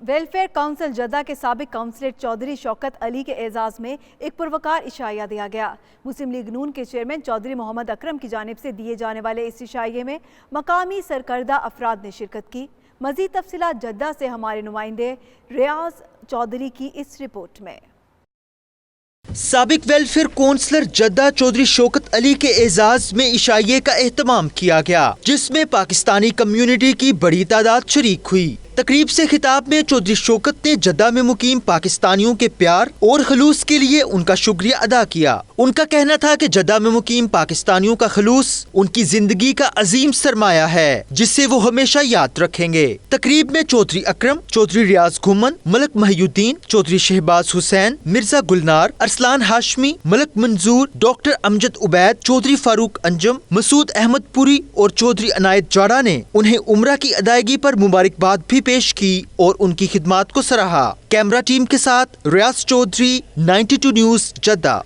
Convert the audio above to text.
Welfare council Jeddah کے سابق counsellor Chaudhry Shaukat Ali کے اعزاز میں ایک پروقار عشائیہ دیا گیا۔ مسلم لیگ نون کے چیئرمین چودھری محمد اکرم کی جانب سے دیے جانے والے اس عشائیے میں مقامی سرکردہ افراد نے شرکت کی۔ مزید تفصیلات جدہ سے ہمارے نمائندے ریاض چودھری کی اس رپورٹ میں۔ سابق welfare counsellor Jeddah Chaudhry Shaukat Ali کے اعزاز میں عشائیے کا اہتمام کیا گیا، جس میں پاکستانی کمیونٹی کی بڑی تعداد شریک ہوئی۔ تقریب سے خطاب میں چودھری شوکت نے جدہ میں مقیم پاکستانیوں کے پیار اور خلوص کے لیے ان کا شکریہ ادا کیا۔ ان کا کہنا تھا کہ جدہ میں مقیم پاکستانیوں کا خلوص ان کی زندگی کا عظیم سرمایہ ہے، جسے وہ ہمیشہ یاد رکھیں گے۔ تقریب میں چودھری اکرم، چودھری ریاض گھمن، ملک محی الدین، چودھری شہباز حسین، مرزا گلنار، ارسلان ہاشمی، ملک منظور، ڈاکٹر امجد عبید، چودھری فاروق انجم، مسعود احمد پوری اور چودھری عنایت جاڑا نے انہیں عمرہ کی ادائیگی پر مبارکباد بھی پیش کی اور ان کی خدمات کو سراہا۔ کیمرہ ٹیم کے ساتھ ریاض چودھری، 92 نیوز، جدہ۔